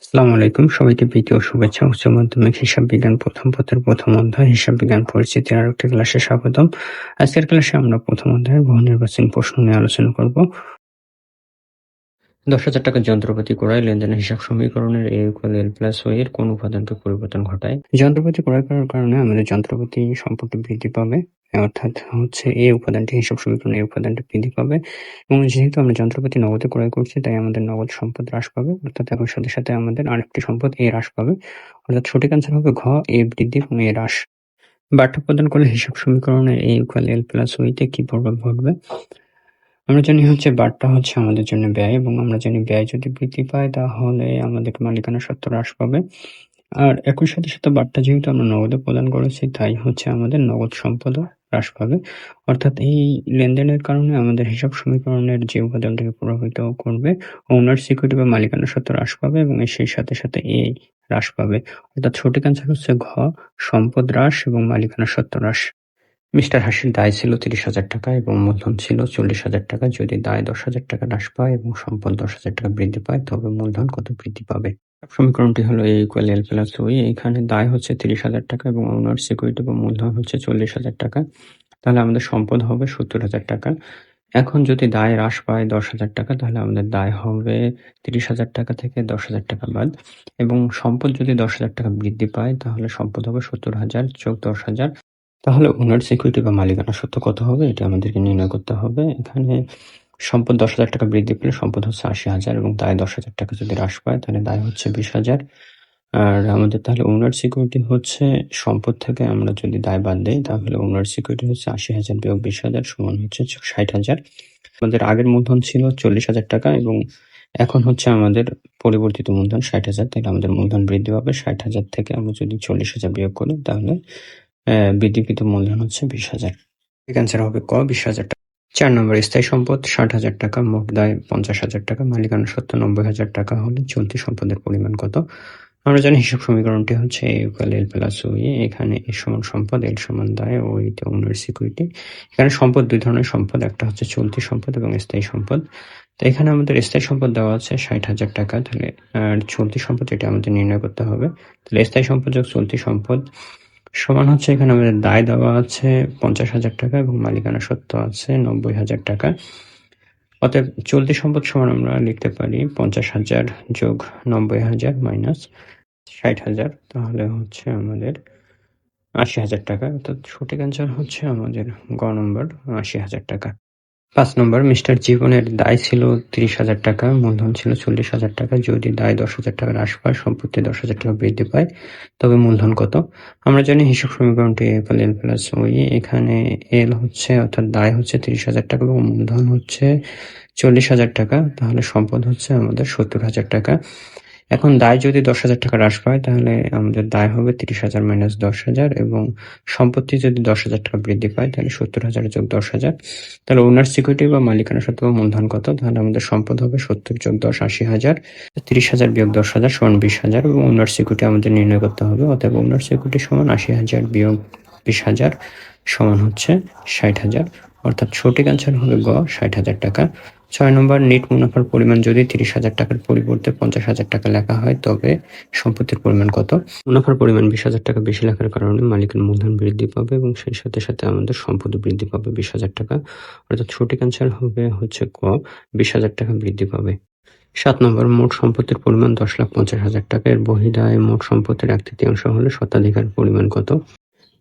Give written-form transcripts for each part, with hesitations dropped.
আসসালামু আলাইকুম, সবাইকে প্রীতি ও শুভেচ্ছা। উচ্চ মাধ্যমিক হিসাব বিজ্ঞান প্রথম পত্রের প্রথম অধ্যায় হিসাব বিজ্ঞান পরিচিতির আরেকটি ক্লাসে স্বাগতম। আজকের ক্লাসে আমরা প্রথম অধ্যায়ের বহু নির্বাচনী প্রশ্ন নিয়ে আলোচনা করব। 10,000 টাকার যন্ত্রপাতি ক্রয় লেনদেনের হিসাব সমীকরণের A=L+O এর কোন উপাদানকে পরিবর্তন ঘটায়? যন্ত্রপাতি ক্রয় করার কারণে আমাদের যন্ত্রপাতি সম্পত্তি বৃদ্ধি পাবে, অর্থাৎ এ উপাদানটি হিসাব সমীকরণে এই উপাদানটি বৃদ্ধি পাবে। এবং যেহেতু আমরা যন্ত্রপাতি নগদে ক্রয় করছি, তাই আমাদের নগদ সম্পদ হ্রাস পাবে, অর্থাৎ একই সাথে সাথে আমাদের আরেকটি সম্পদ এ হ্রাস পাবে। অর্থাৎ সঠিক আনসার হবে ঘ, এ বৃদ্ধি এবং এ হ্রাস। বার্তা প্রদান করলে হিসাব সমীকরণের A=L+O তে কি প্রভাব ঘটবে? আমরা জানি বারটা আমাদের জন্য ব্যয়, এবং আমরা জানি ব্যয় যদি বৃদ্ধি পায় তাহলে আমাদের মালিকানা সত্ত্ব হ্রাস পাবে। আর একই সাথে সাথে বারটা যেহেতু আমরা নগদে প্রদান করেছি, তাই আমাদের নগদ সম্পদও হ্রাস পাবে। অর্থাৎ এই লেনদেনের কারণে আমাদের হিসাব সমীকরণের যে উপাদানটাকে প্রভাবিত করবে, ওনার সিকিউরিটি বা মালিকানা সত্ত্ব হ্রাস পাবে, এবং সেই সাথে সাথে এ হ্রাস পাবে। অর্থাৎ সঠিক আনসার ঘ, সম্পদ হ্রাস এবং মালিকানা সত্ত্ব হ্রাস। মিস্টার হাসির দায় ছিল 30,000 টাকা এবং মূলধন ছিল 40,000 টাকা। যদি দায় 10,000 টাকা হ্রাস পায় এবং সম্পদ 10,000 টাকা বৃদ্ধি পায়, তবে মূলধন কত বৃদ্ধি পাবে? সমীকরণটি হলো A=L+O। এখানে দায় 30,000 টাকা এবং ওনার সিকিউরিটি বা মূলধন 40,000 টাকা। তাহলে আমাদের সম্পদ হবে 70,000 টাকা। এখন যদি দায় হ্রাস পায় 10,000 টাকা, তাহলে আমাদের দায় হবে 30,000 টাকা থেকে 10,000 টাকা বাদ, এবং সম্পদ যদি 10,000 টাকা বৃদ্ধি পায়, তাহলে সম্পদ হবে 70,000 যোগ 10,000। তাহলে ওনার সিকিউরিটি বা মালিকানা সত্ত্ব কত হবে, এটা আমাদেরকে নির্ণয় করতে হবে। এখানে সম্পদ 10,000 টাকা বৃদ্ধি পেলে সম্পদ 80,000, এবং দায় 10,000 টাকা যদি হ্রাস পায়, তাহলে দায় 20,000। আর আমাদের তাহলে ওনার সিকিউরিটি সম্পদ থেকে আমরা যদি দায় বাদ দেই, তাহলে ওনার সিকিউরিটি 80,000 বিয়োগ 20,000 সমান 60,000। আমাদের আগের মূলধন ছিল 40,000 টাকা, এবং এখন আমাদের পরিবর্তিত মূলধন 60,000। তাহলে আমাদের মূলধন বৃদ্ধি পাবে। 60,000 থেকে আমরা যদি 40,000 বিয়োগ করি, তাহলে বৃদ্ধিকৃত মূলধন 20,000। ঠিক অ্যান্সার হবে ক, 20,000 টাকা। 4 নম্বর, স্থায়ী সম্পদ 60,000 টাকা, মোট দায় 50,000 টাকা, মালিকানা সত্ত্ব 90,000 টাকা হলে চলতি সম্পদের পরিমাণ কত? আমরা জানি হিসাব সমীকরণটি A=L+O। এখানে এ সমান সম্পদ, এল সমান দায়, ও এটা ওনার সিকিউরিটি। এখানে সম্পদ দুই ধরনের সম্পদ, একটা চলতি সম্পদ এবং স্থায়ী সম্পদ। তো এখানে আমাদের স্থায়ী সম্পদ দেওয়া আছে 60,000 টাকা। তাহলে চলতি সম্পদ এটা আমাদের নির্ণয় করতে হবে। তাহলে স্থায়ী সম্পদ যোগ চলতি সম্পদ সমান এখানে আমাদের দায় দেওয়া আছে 50,000 টাকা এবং মালিকানা সত্ত্ব আছে 90,000 টাকা। অতএব চলতি সম্পদ সমান আমরা লিখতে পারি 50,000 যোগ 90,000 মাইনাস 60,000। তাহলে আমাদের 80,000 টাকা। অর্থাৎ সঠিক অ্যান্সার আমাদের গ নম্বর, 80,000 টাকা। 5 নম্বর, মিস্টার জীবনের দায় ছিল 30,000 টাকা, মূলধন ছিল 40,000 টাকা। যদি দায় 10,000 টাকা হ্রাস পায়, সম্পত্তি 10,000 টাকা বৃদ্ধি পায়, তবে মূলধন কত? আমরা জানি হিসাব সমীকরণটি A=L+O। এখানে এল অর্থাৎ দায় 30,000 টাকা এবং মূলধন 40,000 টাকা। তাহলে সম্পদ আমাদের 70,000 টাকা। এখন দায় যদি 10,000 টাকা হ্রাস পায়, তাহলে আমাদের দায় হবে 30,000 মাইনাস 10,000, এবং সম্পত্তি যদি 10,000 টাকা বৃদ্ধি পায়, তাহলে 70,000 যোগ 10,000। তাহলে ওনার সিকিউরিটি বা মালিকানা সত্ত্ব বা মূলধন কত? তাহলে আমাদের সম্পদ হবে 70 যোগ 10, 80,000। 30,000 বিয়োগ 10,000 সমান 20,000, এবং ওনার সিকিউরিটি আমাদের নির্ণয় করতে হবে। অতএব ওনার সিকিউরিটি সমান 80,000 বিয়োগ 20,000 সমান 60,000। অর্থাৎ সঠিক অ্যান্সার হবে গ, 60,000 টাকা। 6 নম্বর, নেট মুনাফার পরিমাণ যদি 30,000 টাকার পরিবর্তে 50,000 টাকা লেখা হয়, তবে সম্পত্তির পরিমাণ কত? মুনাফার পরিমাণ 20,000 টাকা বেশি লেখার কারণে মালিকের মূলধন বৃদ্ধি পাবে, এবং সেই সাথে সাথে আমাদের সম্পদ বৃদ্ধি পাবে 20,000 টাকা। অর্থাৎ সঠিক অ্যান্সার হবে ক, 20,000 টাকা বৃদ্ধি পাবে। 7 নম্বর, মোট সম্পত্তির পরিমাণ 10,50,000 টাকা। এর বহিদায় মোট সম্পত্তির 1/3 হলে স্বত্বাধিকার পরিমাণ কত?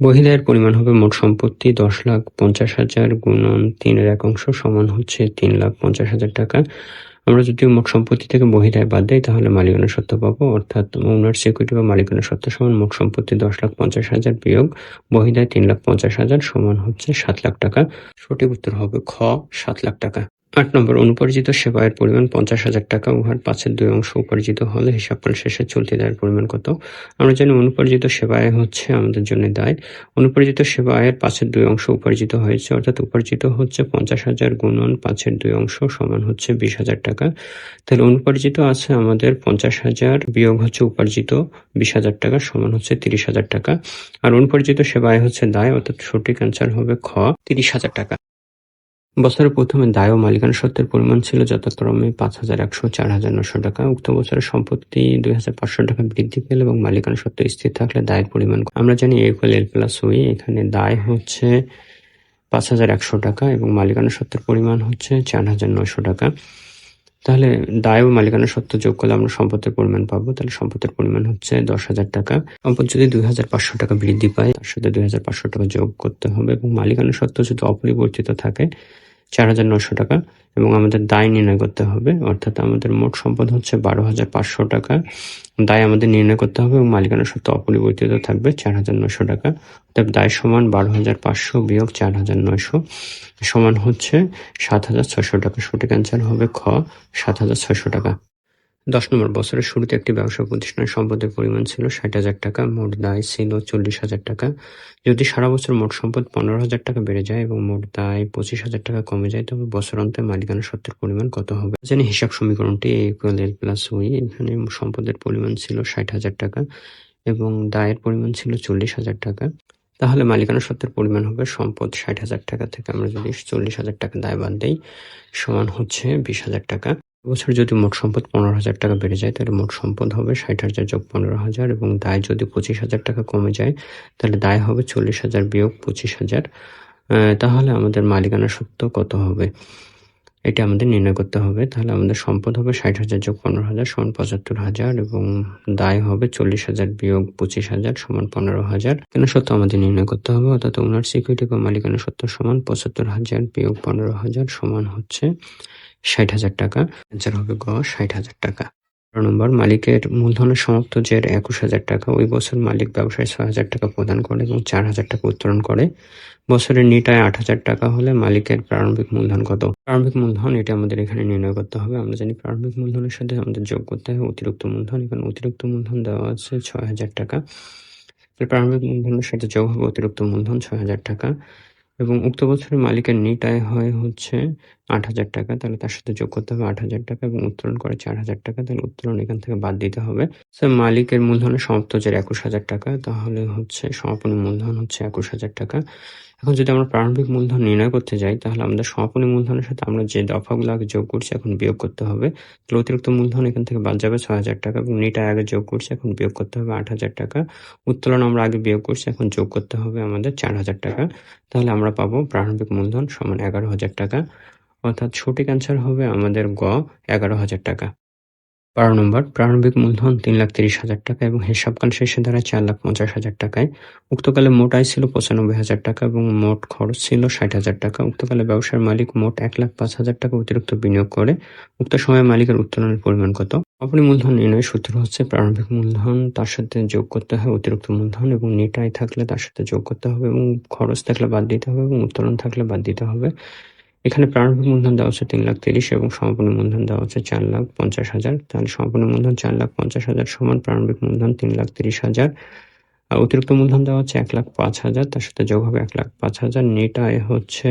বহিদায়ের পরিমাণ হবে মোট সম্পত্তি 10,50,000 গুণন 3/1 সমান 3,50,000 টাকা। আমরা যদি মোট সম্পত্তি থেকে বহিদায় বাদ দেই, তাহলে মালিকানা সত্ত্ব পাবো। অর্থাৎ ওনার সিকিউরিটি বা মালিকানা সত্ত্ব সমান মোট সম্পত্তি 10,50,000 বিয়োগ বহিদায় 3,50,000 সমান 7 লাখ টাকা। সঠিক উত্তর হবে খ, 7 লাখ টাকা। 8 নম্বর, অনুপার্জিত সেবায়ের পরিমাণ 50,000 টাকা। উহার 5/2 অংশ উপার্জিত হলে হিসাবকাল শেষে চলতি দায়ের পরিমাণ কত? আমরা জানি অনুপার্জিত সেবা আয় আমাদের জন্য দায়। অনুপার্জিত সেবা আয়ের 5/2 অংশ উপার্জিত হয়েছে, অর্থাৎ উপার্জিত 50,000 গুণন 5/2 অংশ সমান 20,000 টাকা। তাহলে অনুপার্জিত আছে আমাদের 50,000 বিয়োগ উপার্জিত 20,000 টাকা সমান 30,000 টাকা। আর অনুপার্জিত সেবা আয় দায়, অর্থাৎ সঠিক অ্যান্সার হবে খ, 30,000 টাকা। বছরের প্রথমে দায় ও মালিকানা সত্ত্বের পরিমাণ ছিল যথাক্রমে ৫,১০০, ৪,৯০০ টাকা। উক্ত বছরের সম্পত্তি ২,৫০০ টাকা বৃদ্ধি পেল এবং মালিকানা সত্ত্ব স্থির থাকলে দায়ের পরিমাণ আমরা জানি A = L+O। এখানে দায় হচ্ছে ৫,১০০ টাকা এবং মালিকানা সত্ত্বের পরিমাণ হচ্ছে ৪,৯০০ টাকা। তাহলে দায় ও মালিকানা সত্ত্ব যোগ করলে আমরা সম্পদের পরিমাণ পাবো। তাহলে সম্পদের পরিমাণ হচ্ছে ১০,০০০ টাকা। সম্পদ যদি ২,৫০০ টাকা বৃদ্ধি পায় তার সাথে ২,৫০০ টাকা যোগ করতে হবে এবং মালিকানা সত্ত্ব যদি অপরিবর্তিত থাকে ৪,৯০০ টাকা এবং আমাদের দায় নির্ণয় করতে হবে। অর্থাৎ আমাদের মোট সম্পদ হচ্ছে ১২,৫০০ টাকা। দায় আমাদের নির্ণয় করতে হবে এবং মালিকানা সত্ত্ব অপরিবর্তিত থাকবে ৪,৯০০ টাকা। অর্থাৎ দায় সমান ১২,৫০০ বিয়োগ ৪,৯০০ সমান হচ্ছে ৭,৬০০ টাকা। সঠিক অ্যান্সার হবে খ, ৭,৬০০ টাকা। ১০ নম্বর, বছরের শুরুতে একটি ব্যবসা প্রতিষ্ঠানের সম্পদের পরিমাণ ছিল ৬০,০০০ টাকা, মোট দায় ছিল ৪০,০০০ টাকা। যদি সারা বছর মোট সম্পদ ১৫,০০০ টাকা বেড়ে যায় এবং মোট দায় ২৫,০০০ টাকা কমে যায় তবে বছরান্তে মালিকানা সত্ত্বের পরিমাণ কত হবে? জানি হিসাব সমীকরণটি A = L+O। এখানে সম্পদের পরিমাণ ছিল ৬০,০০০ টাকা এবং দায়ের পরিমাণ ছিল ৪০,০০০ টাকা। তাহলে মালিকানা সত্ত্বের পরিমাণ হবে সম্পদ ৬০,০০০ টাকা থেকে আমরা যদি ৪০,০০০ টাকা দায় বাদ দেই সমান হচ্ছে ২০,০০০ টাকা। বছর যদি মোট সম্পদ ১৫,০০০ টাকা বেড়ে যায় তাহলে মোট সম্পদ হবে ৬০,০০০ যোগ ১৫,০০০ এবং দায় যদি ২৫,০০০ টাকা কমে যায় তাহলে দায় হবে ৪০,০০০ বিয়োগ ২৫,০০০। তাহলে আমাদের মালিকানা সত্ত্ব কত হবে? এটা আমাদের নির্ণয় করতে হবে। তাহলে আমাদের সম্পদ হবে ৬০,০০০ যোগ ১৫,০০০ সমান ৭৫,০০০ এবং দায় হবে ৪০,০০০ বিয়োগ ২৫,০০০ সমান ১৫,০০০। মালিকানা সত্ত্ব আমাদের নির্ণয় করতে হবে, অর্থাৎ ওনার্স ইকুইটি বা মালিকানা সত্ত্ব সমান ৭৫,০০০ বিয়োগ ১৫,০০০ সমান হচ্ছে ৬০,০০০ টাকা। অ্যান্সার হবে গ, ৬০,০০০ টাকা। ১২ নম্বর, মালিকের মূলধনের সমাপ্ত জের ২১,০০০ টাকা। ওই বছর মালিক ব্যবসায় ৬,০০০ টাকা প্রদান করে এবং ৪,০০০ টাকা উত্তোলন করে। বছরের নিট আয় ৮,০০০ টাকা হলে মালিকের প্রারম্ভিক মূলধন কত? প্রারম্ভিক মূলধন এটা আমাদের এখানে নির্ণয় করতে হবে। আমরা জানি প্রারম্ভিক মূলধনের সাথে আমাদের যোগ করতে হবে অতিরিক্ত মূলধন। এখানে অতিরিক্ত মূলধন দেওয়া আছে ৬,০০০ টাকা। প্রারম্ভিক মূলধনের সাথে যোগ হবে অতিরিক্ত মূলধন ৬,০০০ টাকা এবং উক্ত বছরে মালিকের নিট আয় হয় হচ্ছে ৮,০০০ টাকা। তাহলে তার সাথে যোগ করতে হবে ৮,০০০ টাকা এবং উত্তোলন করে ৪,০০০ টাকা। তাহলে উত্তোলন এখান থেকে বাদ দিতে হবে। মালিকের মূলধনের সমাপ্ত জের ২১,০০০ টাকা, তাহলে হচ্ছে সমাপনী মূলধন হচ্ছে ২১,০০০ টাকা। এখন যদি আমরা প্রারম্ভিক মূলধন নির্ণয় করতে যাই তাহলে আমাদের সমাপনী মূলধনের সাথে আমরা যে দফাগুলো আগে যোগ করছি এখন বিয়োগ করতে হবে। তাহলে অতিরিক্ত মূলধন এখান থেকে বাদ যাবে ৬,০০০ টাকা এবং নিট আয় আগে যোগ করছি এখন বিয়োগ করতে হবে ৮,০০০ টাকা। উত্তোলন আমরা আগে বিয়োগ করছি এখন যোগ করতে হবে আমাদের ৪,০০০ টাকা। তাহলে আমরা পাবো প্রারম্ভিক মূলধন সমান ১১,০০০ টাকা। অর্থাৎ সঠিক অ্যান্সার হবে আমাদের গ, ১১,০০০ টাকা। ১২ নম্বর, প্রারম্ভিক মূলধন ৩,৩০,০০০ টাকা এবং হিসাবকাল শেষে দাঁড়ায় ৪,৫০,০০০ টাকায়। উক্তকালে মোট আয় ছিল ৯৫,০০০ টাকা এবং মোট খরচ ছিল ৬০,০০০ টাকা। উক্তকালে ব্যবসার মালিক মোট ১,০৫,০০০ টাকা অতিরিক্ত বিনিয়োগ করে। উক্ত সময়ে মালিকের উত্তোলনের পরিমাণ কত? সমাপনী মূলধন নির্ণয়ের সূত্র হচ্ছে প্রারম্ভিক মূলধন তার সাথে যোগ করতে হয় অতিরিক্ত মূলধন এবং নিট আয় থাকলে তার সাথে যোগ করতে হবে এবং খরচ থাকলে বাদ দিতে হবে এবং উত্তোলন থাকলে বাদ দিতে হবে। এখানে প্রারম্ভিক মূলধন দেওয়া হচ্ছে ৩,৩০,০০০ এবং সমাপনী মূলধন দেওয়া হচ্ছে ৪,৫০,০০০। তাহলে সমাপনী মূলধন ৪,৫০,০০০ সমান প্রারম্ভিক মূলধন ৩,৩০,০০০ আর অতিরিক্ত মূলধন দেওয়া হচ্ছে ১,৫০,০০০, তার সাথে যোগ হবে ১,৫০,০০০। নেট আয় হচ্ছে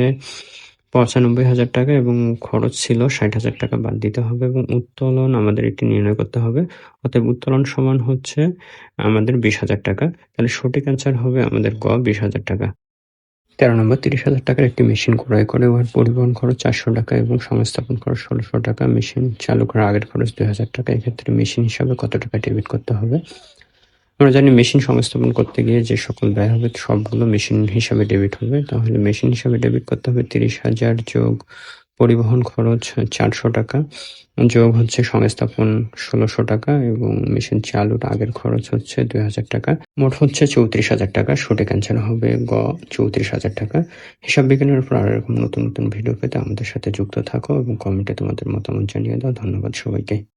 ৯৫,০০০ টাকা এবং খরচ ছিল ৬০,০০০ টাকা বাদ দিতে হবে এবং উত্তোলন আমাদের এটি নির্ণয় করতে হবে। অতএব উত্তোলন সমান হচ্ছে আমাদের ২০,০০০ টাকা। তাহলে সঠিক অ্যান্সার হবে আমাদের গ, ২০,০০০ টাকা। ১৩ নম্বর, ৩০,০০০ টাকার একটি মেশিন ক্রয় করে উহার পরিবহন খরচ ৪০০ টাকা এবং সংস্থাপন খরচ ১৬০০ টাকা। মেশিন চালু করার আগের খরচ ২,০০০ টাকা। এক্ষেত্রে মেশিন হিসাবে কত টাকা ডেবিট করতে হবে? আমরা জানি মেশিন সংস্থাপন করতে গিয়ে যে সকল ব্যয় হবে সবগুলো মেশিন হিসাবে ডেবিট হবে। তাহলে মেশিন হিসাবে ডেবিট করতে হবে ৩০,০০০ যোগ পরিবহন খরচ ৪০০ টাকা যোগ হচ্ছে সংস্থাপন ১৬০০ টাকা এবং মেশিন চালুর আগের খরচ হচ্ছে ২,০০০ টাকা। মোট হচ্ছে ৩৪,০০০ টাকা। সঠিক অ্যান্সার হবে গ, ৩৪,০০০ টাকা। হিসাব বিজ্ঞানের উপর আরো এরকম নতুন নতুন ভিডিও পেতে আমাদের সাথে যুক্ত থাকো এবং কমেন্টে তোমাদের মতামত জানিয়ে দাও। ধন্যবাদ সবাইকে।